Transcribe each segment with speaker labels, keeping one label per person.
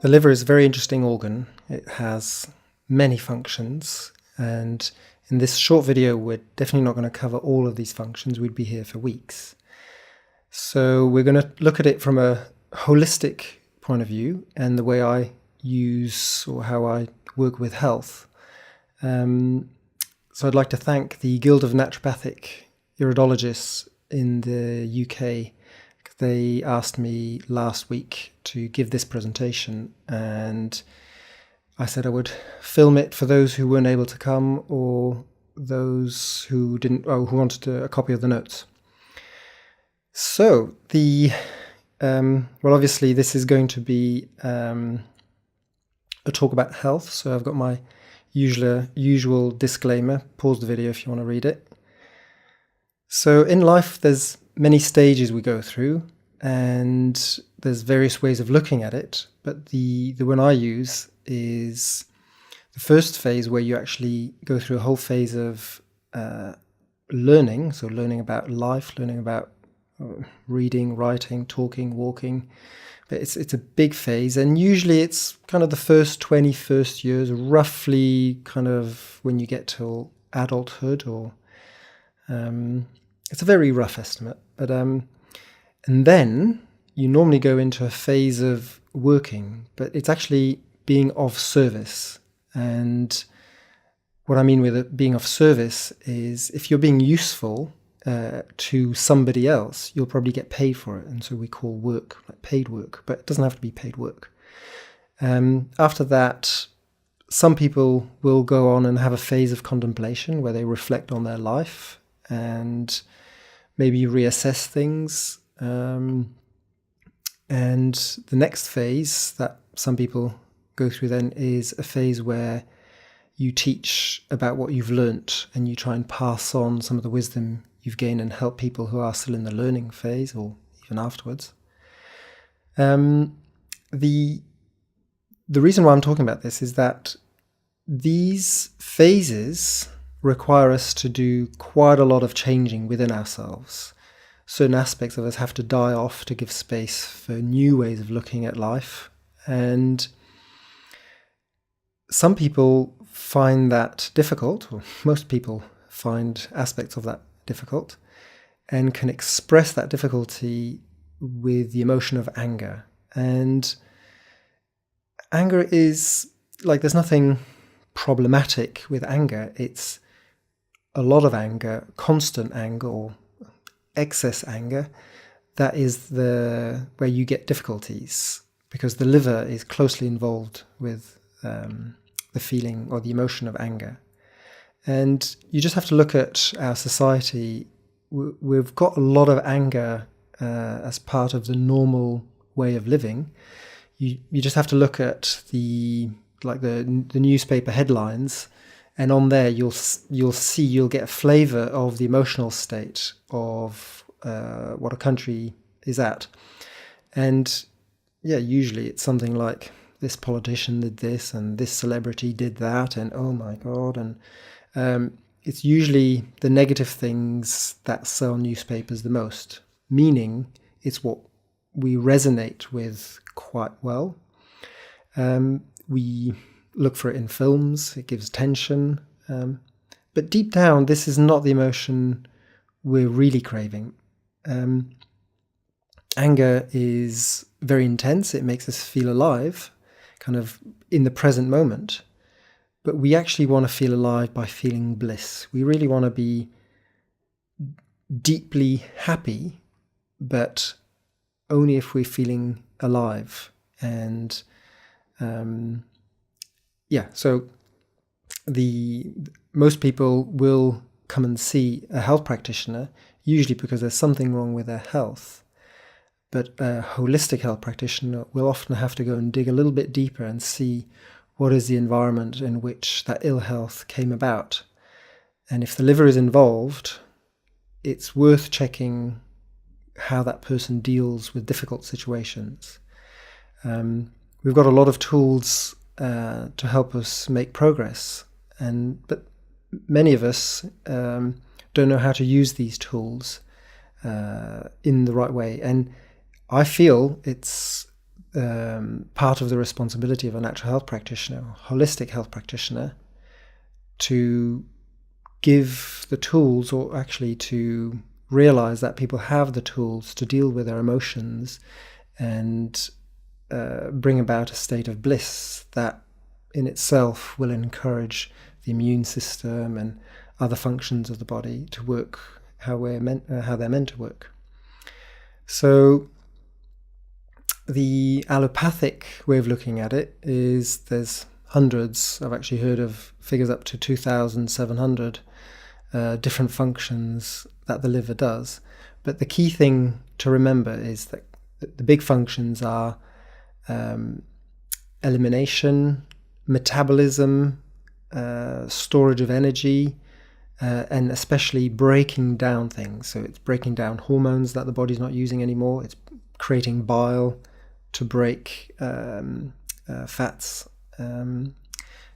Speaker 1: The liver is a very interesting organ. It has many functions, and in this short video we're definitely not going to cover all of these functions. We'd be here for weeks. So we're going to look at it from a holistic point of view and the way I use or how I work with health. So I'd like to thank the Guild of Naturopathic Iridologists in the UK. They asked me last week to give this presentation, and I said I would film it for those who weren't able to come or those who didn't, who wanted a copy of the notes. So well, obviously this is going to be a talk about health. So I've got my usual disclaimer. Pause the video if you want to read it. So in life, there's many stages we go through, and there's various ways of looking at it. But the one I use is the first phase, where you actually go through a whole phase of learning. So learning about life, learning about reading, writing, talking, walking. But it's a big phase, and usually it's kind of the first 21st years, roughly kind of when you get to adulthood, or it's a very rough estimate. But and then you normally go into a phase of working, but it's actually being of service. And what I mean with it being of service is if you're being useful to somebody else, you'll probably get paid for it. And so we call work like paid work, but it doesn't have to be paid work. After that, some people will go on and have a phase of contemplation where they reflect on their life and maybe reassess things. And the next phase that some people go through then is a phase where you teach about what you've learnt, and you try and pass on some of the wisdom you've gained and help people who are still in the learning phase or even afterwards. The reason why I'm talking about this is that these phases require us to do quite a lot of changing within ourselves. Certain aspects of us have to die off to give space for new ways of looking at life. And some people find that difficult, or most people find aspects of that difficult, and can express that difficulty with the emotion of anger. And anger is like, there's nothing problematic with anger. It's a lot of anger, constant anger or excess anger, that is where you get difficulties, because the liver is closely involved with the feeling or the emotion of anger. And you just have to look at our society. We've got a lot of anger as part of the normal way of living. You just have to look at the newspaper headlines, and on there you'll get a flavour of the emotional state of what a country is at. And yeah, usually it's something like, this politician did this and this celebrity did that, and oh my god. And it's usually the negative things that sell newspapers the most, meaning it's what we resonate with quite well. We look for it in films, it gives tension, but deep down this is not the emotion we're really craving. Anger is very intense, it makes us feel alive, kind of in the present moment, but we actually want to feel alive by feeling bliss. We really want to be deeply happy, but only if we're feeling alive. And so most people will come and see a health practitioner, usually because there's something wrong with their health. But a holistic health practitioner will often have to go and dig a little bit deeper and see what is the environment in which that ill health came about. And if the liver is involved, it's worth checking how that person deals with difficult situations. We've got a lot of tools to help us make progress, but many of us don't know how to use these tools in the right way. And I feel it's part of the responsibility of a natural health practitioner, holistic health practitioner, to give the tools, or actually to realize that people have the tools to deal with their emotions and bring about a state of bliss that in itself will encourage the immune system and other functions of the body to work how they're meant to work. So the allopathic way of looking at it is there's hundreds. I've actually heard of figures up to 2,700 different functions that the liver does. But the key thing to remember is that the big functions are elimination, metabolism, storage of energy, and especially breaking down things. So it's breaking down hormones that the body's not using anymore. It's creating bile to break fats,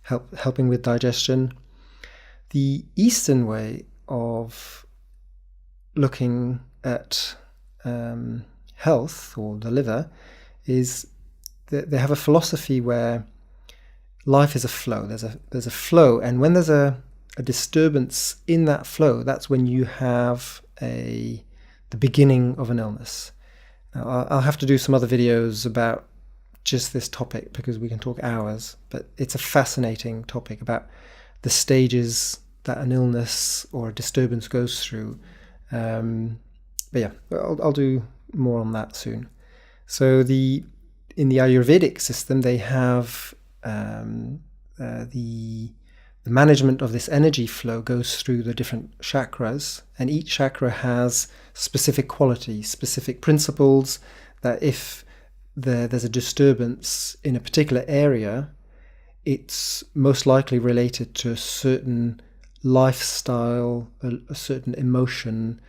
Speaker 1: helping with digestion. The Eastern way of looking at health, or the liver, is that they have a philosophy where life is a flow. There's a flow, and when there's a disturbance in that flow, that's when you have the beginning of an illness. Now, I'll have to do some other videos about just this topic because we can talk hours, but it's a fascinating topic about the stages that an illness or a disturbance goes through. But yeah, I'll do more on that soon. So in the Ayurvedic system, they have the management of this energy flow goes through the different chakras, and each chakra has specific qualities, specific principles, that if there's a disturbance in a particular area, it's most likely related to a certain lifestyle, a certain emotion,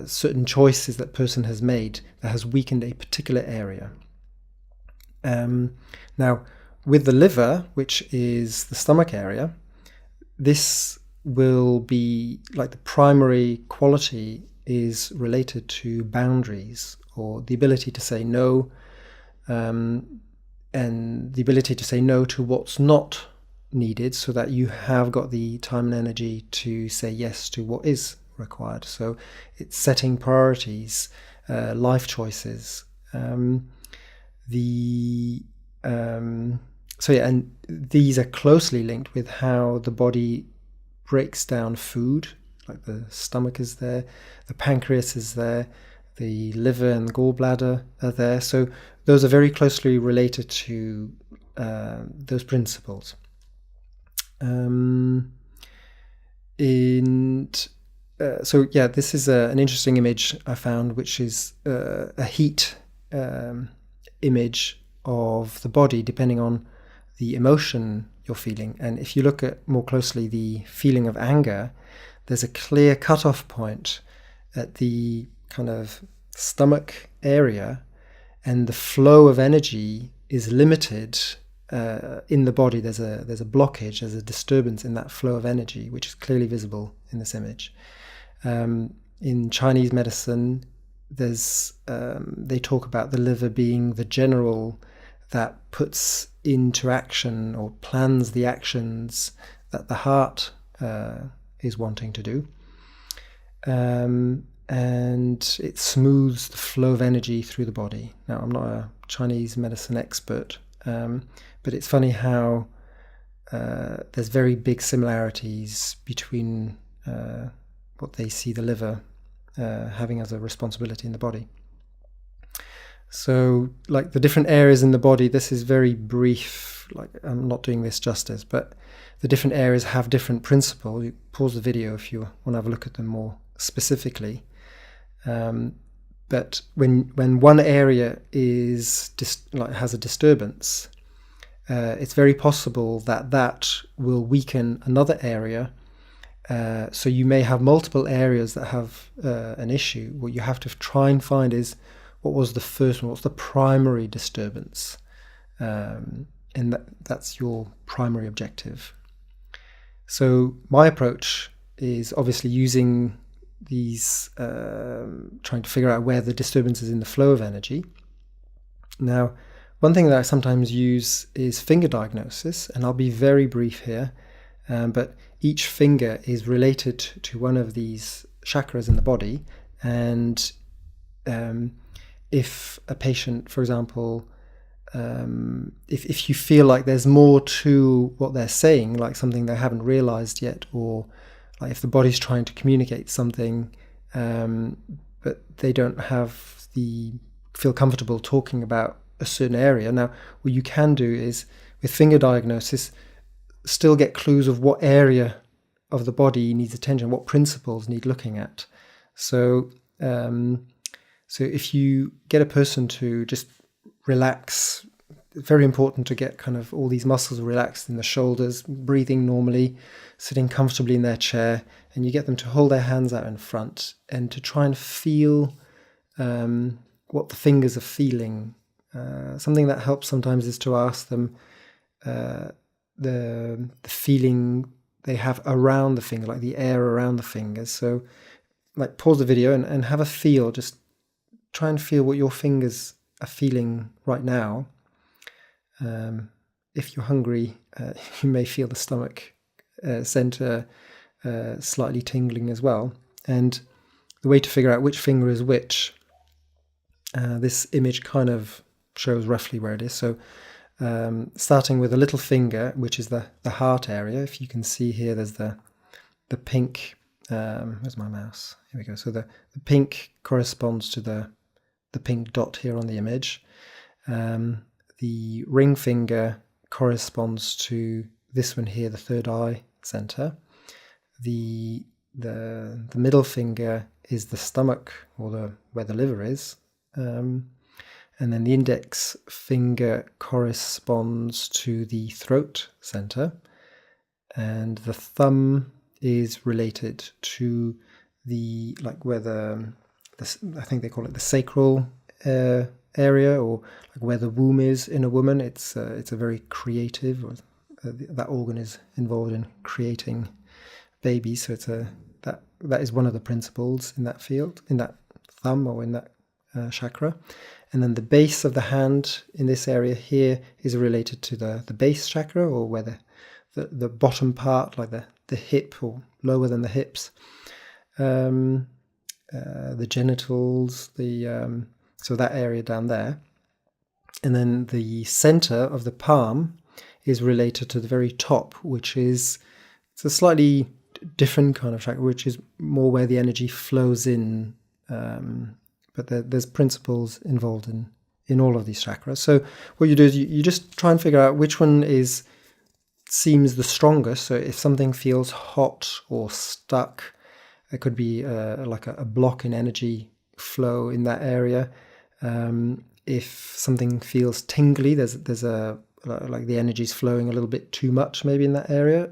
Speaker 1: certain choices that person has made that has weakened a particular area. Now, with the liver, which is the stomach area, this will be like the primary quality is related to boundaries, or the ability to say no, and the ability to say no to what's not needed, so that you have got the time and energy to say yes to what is required. So it's setting priorities, life choices. So yeah, and these are closely linked with how the body breaks down food. Like the stomach is there, the pancreas is there, the liver and the gallbladder are there. So those are very closely related to those principles. So yeah, this is an interesting image I found, which is a heat image of the body depending on the emotion you're feeling. And if you look at more closely the feeling of anger, there's a clear cutoff point at the kind of stomach area, and the flow of energy is limited in the body. There's a blockage, there's a disturbance in that flow of energy, which is clearly visible in this image. In Chinese medicine, they talk about the liver being the general that puts into action or plans the actions that the heart is wanting to do. And it smooths the flow of energy through the body. Now, I'm not a Chinese medicine expert, but it's funny how there's very big similarities between what they see the liver having as a responsibility in the body. So, like the different areas in the body, this is very brief, like I'm not doing this justice, but the different areas have different principles. You pause the video if you want to have a look at them more specifically. But when one area is has a disturbance, it's very possible that will weaken another area. So you may have multiple areas that have an issue. What you have to try and find is what was the first one, what's the primary disturbance, and that's your primary objective. So my approach is obviously using these, trying to figure out where the disturbance is in the flow of energy. Now, One thing that I sometimes use is finger diagnosis, and I'll be very brief here, but each finger is related to one of these chakras in the body, and if a patient, for example, if you feel like there's more to what they're saying, like something they haven't realized yet, or like if the body's trying to communicate something, but they don't feel comfortable talking about a certain area. Now, what you can do is, with finger diagnosis, still get clues of what area of the body needs attention, what principles need looking at. So if you get a person to just relax, it's very important to get kind of all these muscles relaxed in the shoulders, breathing normally, sitting comfortably in their chair, and you get them to hold their hands out in front and to try and feel what the fingers are feeling. Something that helps sometimes is to ask them the feeling they have around the finger, like the air around the fingers. So like pause the video and have a feel, just try and feel what your fingers are feeling right now. If you're hungry, you may feel the stomach center slightly tingling as well. And the way to figure out which finger is which, this image kind of shows roughly where it is. So starting with the little finger, which is the heart area. If you can see here, there's the pink, where's my mouse? Here we go. So the pink corresponds to the pink dot here on the image. The ring finger corresponds to this one here, the third eye center. The middle finger is the stomach, or where the liver is. And then the index finger corresponds to the throat center, and the thumb is related to where I think they call it the sacral area, or like where the womb is in a woman. It's a very creative, that organ is involved in creating babies. So it's that is one of the principles in that field, in that thumb or in that chakra. And then the base of the hand in this area here is related to the base chakra, or where the bottom part, like the hip or lower than the hips, the genitals, so that area down there. And then the center of the palm is related to the very top, which is, it's a slightly different kind of chakra, which is more where the energy flows in. But there's principles involved in all of these chakras. So what you do is you just try and figure out which one seems the strongest. So if something feels hot or stuck, it could be like a block in energy flow in that area. If something feels tingly, there's like the energy's flowing a little bit too much maybe in that area.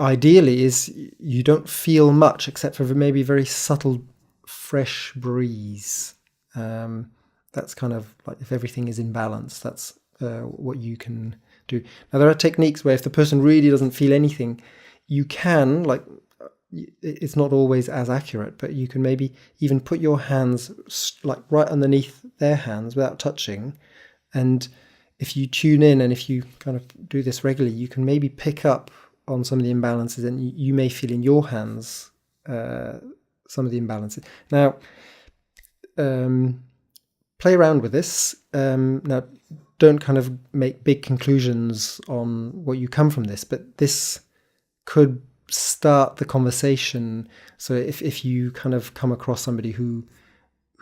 Speaker 1: Ideally is you don't feel much except for maybe very subtle fresh breeze. That's kind of like if everything is in balance, that's what you can do. Now there are techniques where if the person really doesn't feel anything, you can, like, it's not always as accurate, but you can maybe even put your hands like right underneath their hands without touching, and if you tune in and if you kind of do this regularly, you can maybe pick up on some of the imbalances, and you may feel in your hands some of the imbalances. Now, play around with this. Now, don't kind of make big conclusions on what you come from this, but this could start the conversation. So if you kind of come across somebody who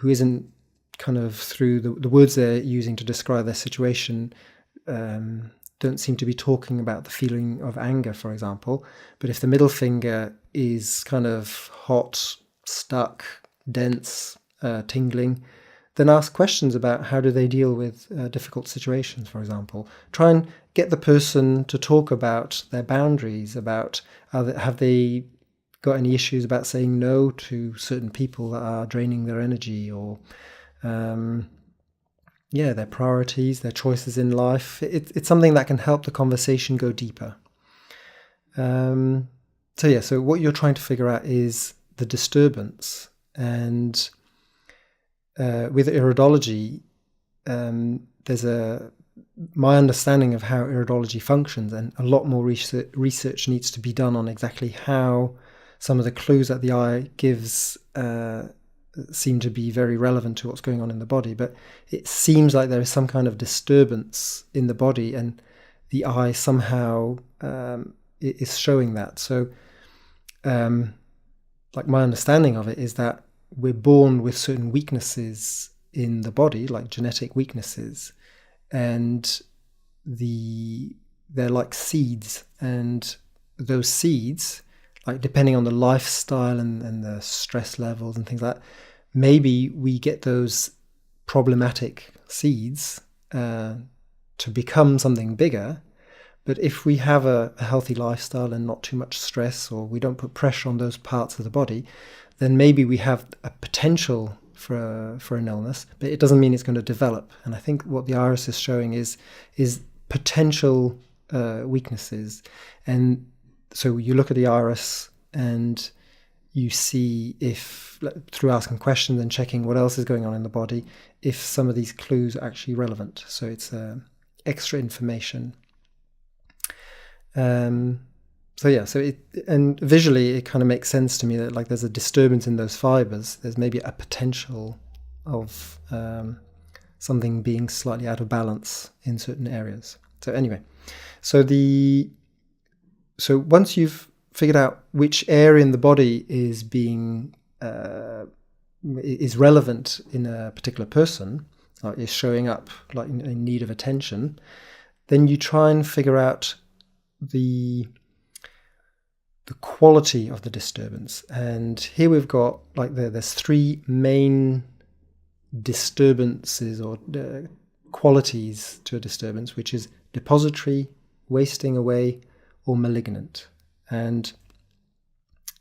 Speaker 1: isn't kind of through the words they're using to describe their situation, don't seem to be talking about the feeling of anger, for example. But if the middle finger is kind of hot, stuck, dense, tingling, then ask questions about how do they deal with difficult situations, for example. Try and get the person to talk about their boundaries, about have they got any issues about saying no to certain people that are draining their energy, or their priorities, their choices in life. It's something that can help the conversation go deeper. So what you're trying to figure out is the disturbance, and with iridology, there's my understanding of how iridology functions, and a lot more research needs to be done on exactly how some of the clues that the eye gives seem to be very relevant to what's going on in the body. But it seems like there is some kind of disturbance in the body, and the eye somehow is showing that. So like my understanding of it is that we're born with certain weaknesses in the body, like genetic weaknesses, and they're like seeds, and those seeds, like depending on the lifestyle and the stress levels and things like that, maybe we get those problematic seeds to become something bigger. But if we have a healthy lifestyle and not too much stress, or we don't put pressure on those parts of the body, then maybe we have a potential for an illness, but it doesn't mean it's going to develop. And I think what the iris is showing is potential weaknesses. And so you look at the iris and you see if, through asking questions and checking what else is going on in the body, if some of these clues are actually relevant. So it's extra information. And visually it kind of makes sense to me that like there's a disturbance in those fibers. There's maybe a potential of something being slightly out of balance in certain areas. So anyway, so once you've figured out which area in the body is being is relevant in a particular person, is showing up like in need of attention, then you try and figure out the quality of the disturbance. And here we've got like there's three main disturbances or qualities to a disturbance, which is depository, wasting away, or malignant. And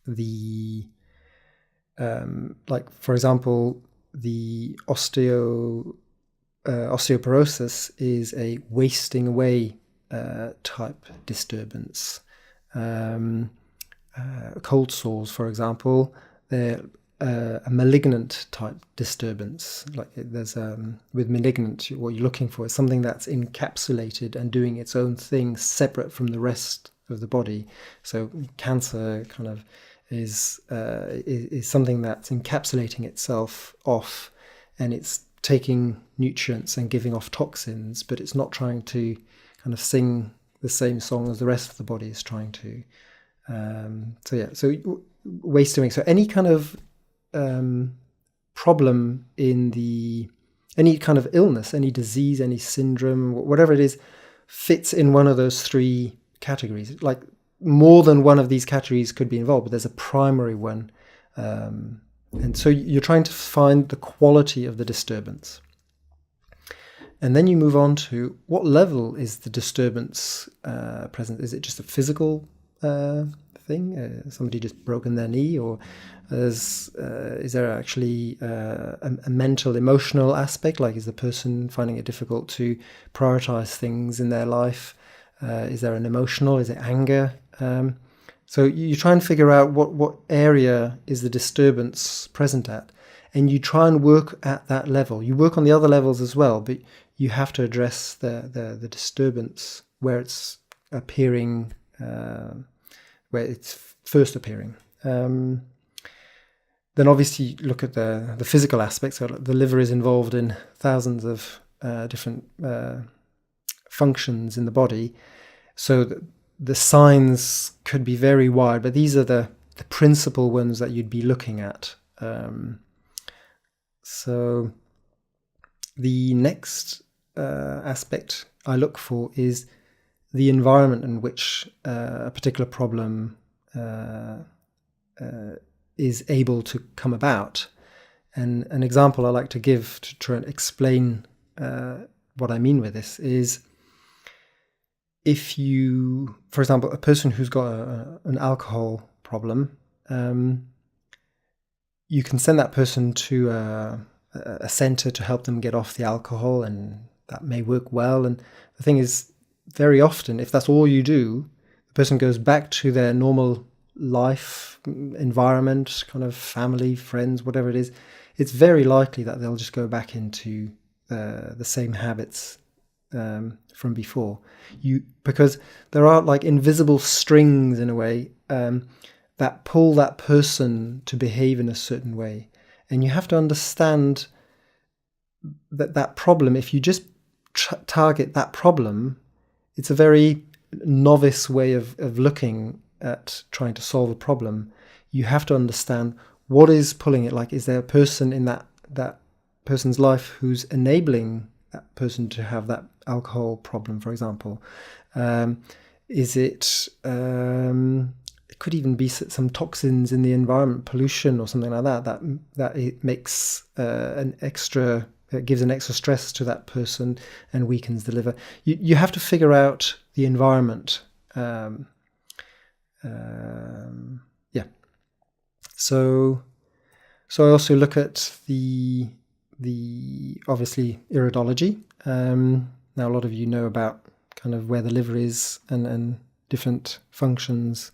Speaker 1: the like for example, the osteoporosis is a wasting away type disturbance. Cold sores, for example, they're a malignant type disturbance. Like there's with malignant, what you're looking for is something that's encapsulated and doing its own thing separate from the rest of the body. So cancer kind of is something that's encapsulating itself off, and it's taking nutrients and giving off toxins, but it's not trying to kind of sing the same song as the rest of the body is trying to. So wasting away. So any kind of problem in any kind of illness, any disease, any syndrome, whatever it is, fits in one of those three categories. Like more than one of these categories could be involved, but there's a primary one. And so you're trying to find the quality of the disturbance. And then you move on to what level is the disturbance present? Is it just a physical thing? Somebody just broken their knee, or is there actually a mental, emotional aspect? Like, is the person finding it difficult to prioritize things in their life? Is there an emotional? Is it anger? So you try and figure out what area is the disturbance present at, and you try and work at that level. You work on the other levels as well, but you have to address the disturbance where it's appearing, where it's first appearing. Then obviously look at the physical aspects. So the liver is involved in thousands of different functions in the body. So the signs could be very wide, but these are the principal ones that you'd be looking at. So the next aspect I look for is the environment in which a particular problem is able to come about. And an example I like to give to try and explain what I mean with this is, if you, for example, a person who's got an alcohol problem, you can send that person to a center to help them get off the alcohol, and that may work well. And the thing is, very often, if that's all you do, the person goes back to their normal life, environment, kind of family, friends, whatever it is, it's very likely that they'll just go back into the same habits from before. Because there are like invisible strings in a way that pull that person to behave in a certain way, and you have to understand that problem. If you just target that problem, it's a very novice way of looking at trying to solve a problem. You have to understand what is pulling it. Like, is there a person in that person's life who's enabling that person to have that alcohol problem, for example? Is it it could even be some toxins in the environment, pollution or something like that it makes it gives an extra stress to that person and weakens the liver. You have to figure out the environment. So I also look at the obviously iridology. Now a lot of you know about kind of where the liver is and different functions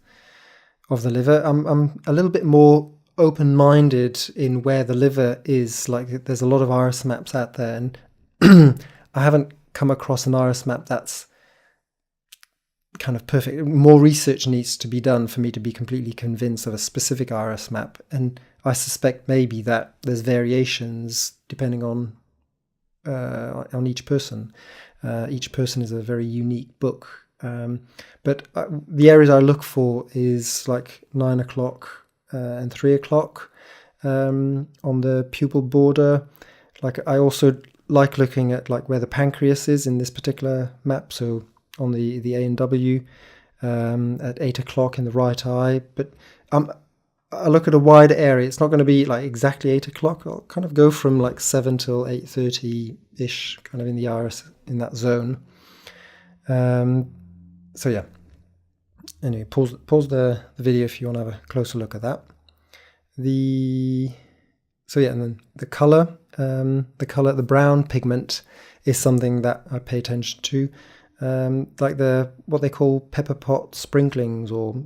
Speaker 1: of the liver. I'm a little bit more open-minded in where the liver is. Like, there's a lot of iris maps out there, and I haven't come across an iris map that's kind of perfect. More research needs to be done for me to be completely convinced of a specific iris map, and I suspect maybe that there's variations depending on each person. Each person is a very unique book, but the areas I look for is like 9 o'clock and 3 o'clock on the pupil border. Like, I also like looking at like where the pancreas is in this particular map, so on the A and W at 8 o'clock in the right eye. But I look at a wider area. It's not going to be like exactly 8 o'clock. I'll kind of go from like 7 till 8:30-ish, kind of in the iris, in that zone. So yeah. Anyway, pause the video if you want to have a closer look at that. And then the color, the brown pigment is something that I pay attention to. Like what they call pepper pot sprinklings or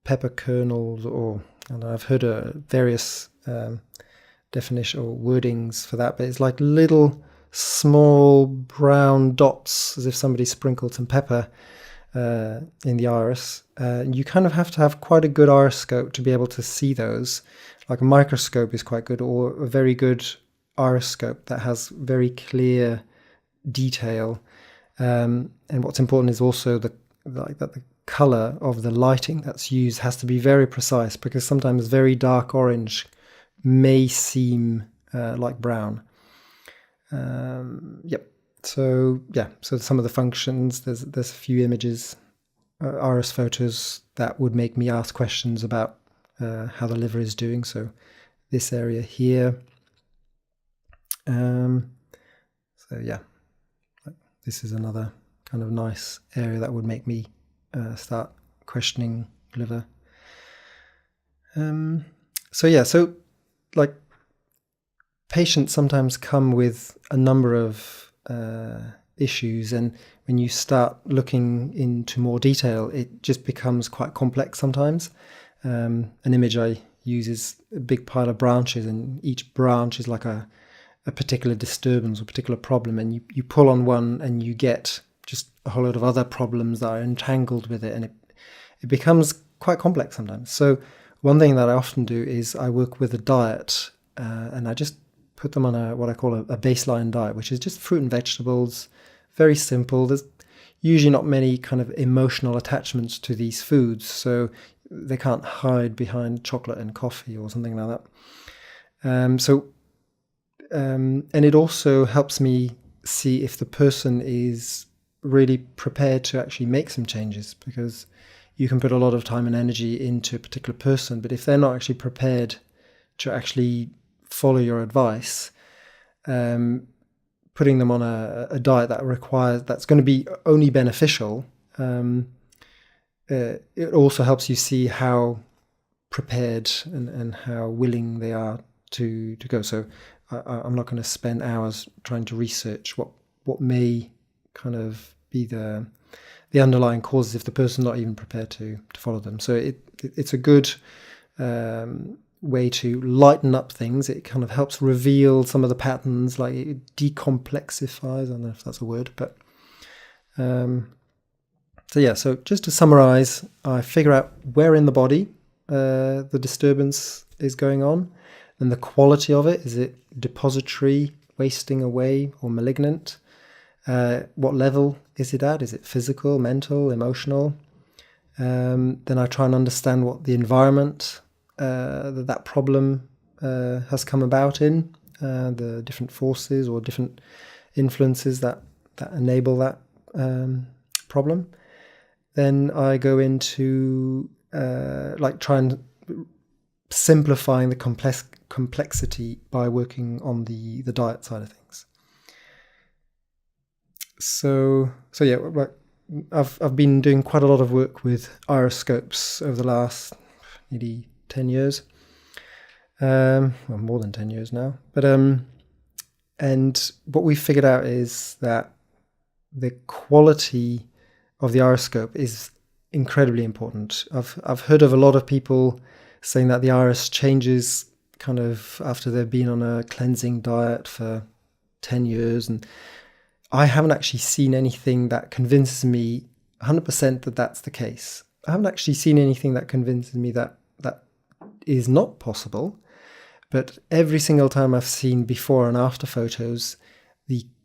Speaker 1: pepper kernels, or and I've heard various definition or wordings for that, but it's like little small brown dots, as if somebody sprinkled some pepper in the iris. You kind of have to have quite a good iriscope to be able to see those. Like a microscope is quite good, or a very good iriscope that has very clear detail. And what's important is also the color of the lighting that's used has to be very precise, because sometimes very dark orange may seem like brown. So some of the functions, there's a few images, iris photos that would make me ask questions about how the liver is doing. So this area here, this is another kind of nice area that would make me start questioning liver. So like, patients sometimes come with a number of issues, and when you start looking into more detail, it just becomes quite complex sometimes. An image I use is a big pile of branches, and each branch is like a particular disturbance or particular problem, and you pull on one and you get just a whole lot of other problems that are entangled with it, and it becomes quite complex sometimes. So one thing that I often do is I work with a diet, and I just put them on what I call a baseline diet, which is just fruit and vegetables, very simple. There's usually not many kind of emotional attachments to these foods, so they can't hide behind chocolate and coffee or something like that. And it also helps me see if the person is really prepared to actually make some changes, because you can put a lot of time and energy into a particular person, but if they're not actually prepared to actually follow your advice, putting them on a diet that's going to be only beneficial, it also helps you see how prepared and how willing they are to go. So I'm not going to spend hours trying to research what may kind of be the underlying causes if the person's not even prepared to follow them. So it's a good way to lighten up things. It kind of helps reveal some of the patterns, like it decomplexifies. I don't know if that's a word, but so just to summarize, I figure out where in the body the disturbance is going on, and the quality of it. Is it depository, wasting away, or malignant? What level is it at? Is it physical, mental, emotional? Then I try and understand what the environment that problem has come about in, the different forces or different influences that enable that problem. Then I go into try and simplifying the complexity by working on the diet side of things. So yeah, I've been doing quite a lot of work with iriscopes over the last maybe 10 years, well, more than 10 years now. But and what we figured out is that the quality of the iriscope is incredibly important. I've heard of a lot of people saying that the iris changes kind of after they've been on a cleansing diet for 10 years, and I haven't actually seen anything that convinces me 100% that that's the case. I haven't actually seen anything that convinces me that that is not possible. But every single time I've seen before and after photos,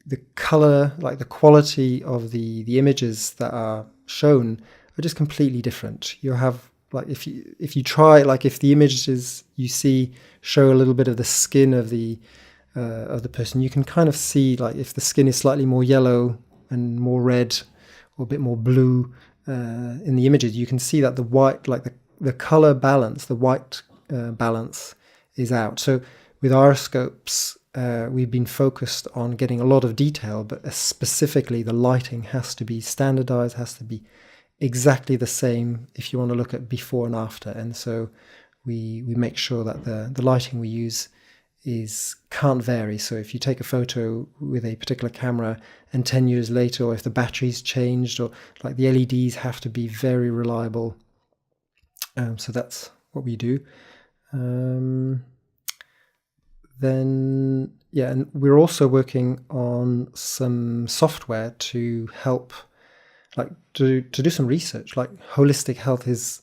Speaker 1: the color, like the quality of the images that are shown are just completely different. You have, like, if you try, like if the images you see show a little bit of the skin of the person, you can kind of see, like, if the skin is slightly more yellow and more red or a bit more blue in the images, you can see that the white, like the color balance, the white balance is out. So with iriscopes, we've been focused on getting a lot of detail, but specifically the lighting has to be standardized, has to be exactly the same if you want to look at before and after. And so we make sure that the lighting we use can't vary. So if you take a photo with a particular camera and 10 years later, or if the battery's changed, or like the LEDs have to be very reliable. So that's what we do. Then, yeah, and we're also working on some software to help, like, to do some research. Like, holistic health it's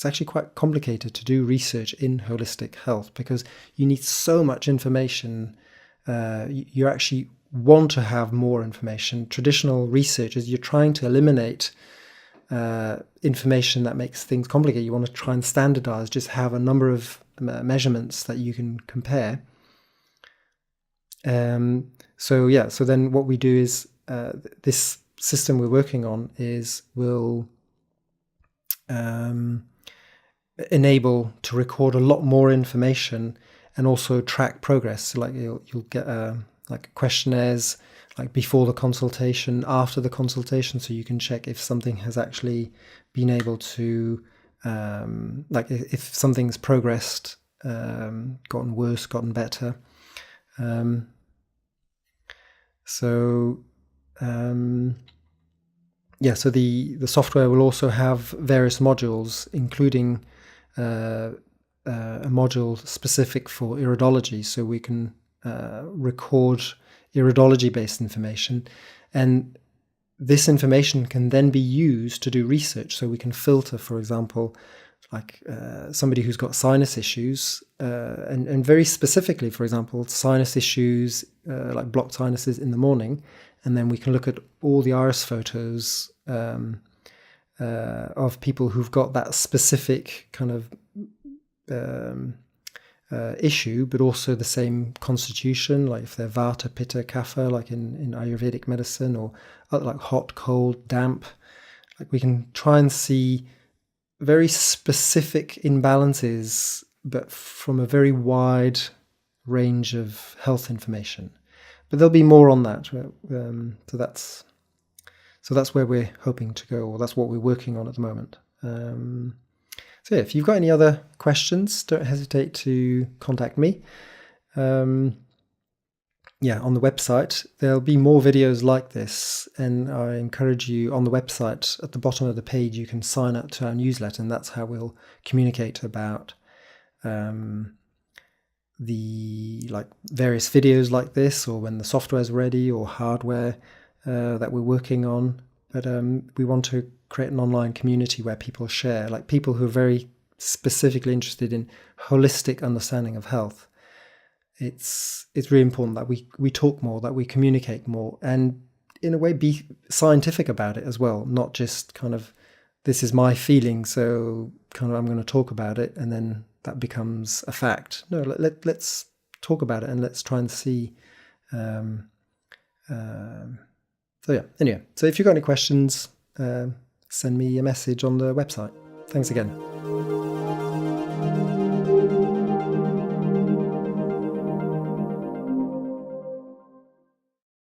Speaker 1: actually quite complicated to do research in holistic health because you need so much information. You actually want to have more information. Traditional research is you're trying to eliminate information that makes things complicated. You want to try and standardize, just have a number of measurements that you can compare. So then what we do is this system we're working on will enable to record a lot more information and also track progress. So like you'll get like questionnaires, like before the consultation, after the consultation, so you can check if something has actually been able to, like if something's progressed, gotten worse, gotten better. So the software will also have various modules, including a module specific for iridology, so we can record iridology-based information, and this information can then be used to do research. So we can filter, for example, like somebody who's got sinus issues, and very specifically, for example, sinus issues like blocked sinuses in the morning, and then we can look at all the iris photos of people who've got that specific kind of issue, but also the same constitution, like if they're Vata, Pitta, Kapha, like in Ayurvedic medicine, or like hot, cold, damp. Like we can try and see very specific imbalances, but from a very wide range of health information. But there'll be more on that. So that's where we're hoping to go, or that's what we're working on at the moment. So yeah, if you've got any other questions, don't hesitate to contact me. yeah, on the website, there'll be more videos like this. And I encourage you on the website, at the bottom of the page, you can sign up to our newsletter, and that's how we'll communicate about the various videos like this, or when the software's ready, or hardware that we're working on. But we want to create an online community where people share, like people who are very specifically interested in holistic understanding of health. It's really important that we talk more, that we communicate more, and in a way be scientific about it as well, not just kind of, this is my feeling, so kind of I'm going to talk about it, and then that becomes a fact. No, let's talk about it, and let's try and see. So yeah, anyway, so if you've got any questions, send me a message on the website. Thanks again.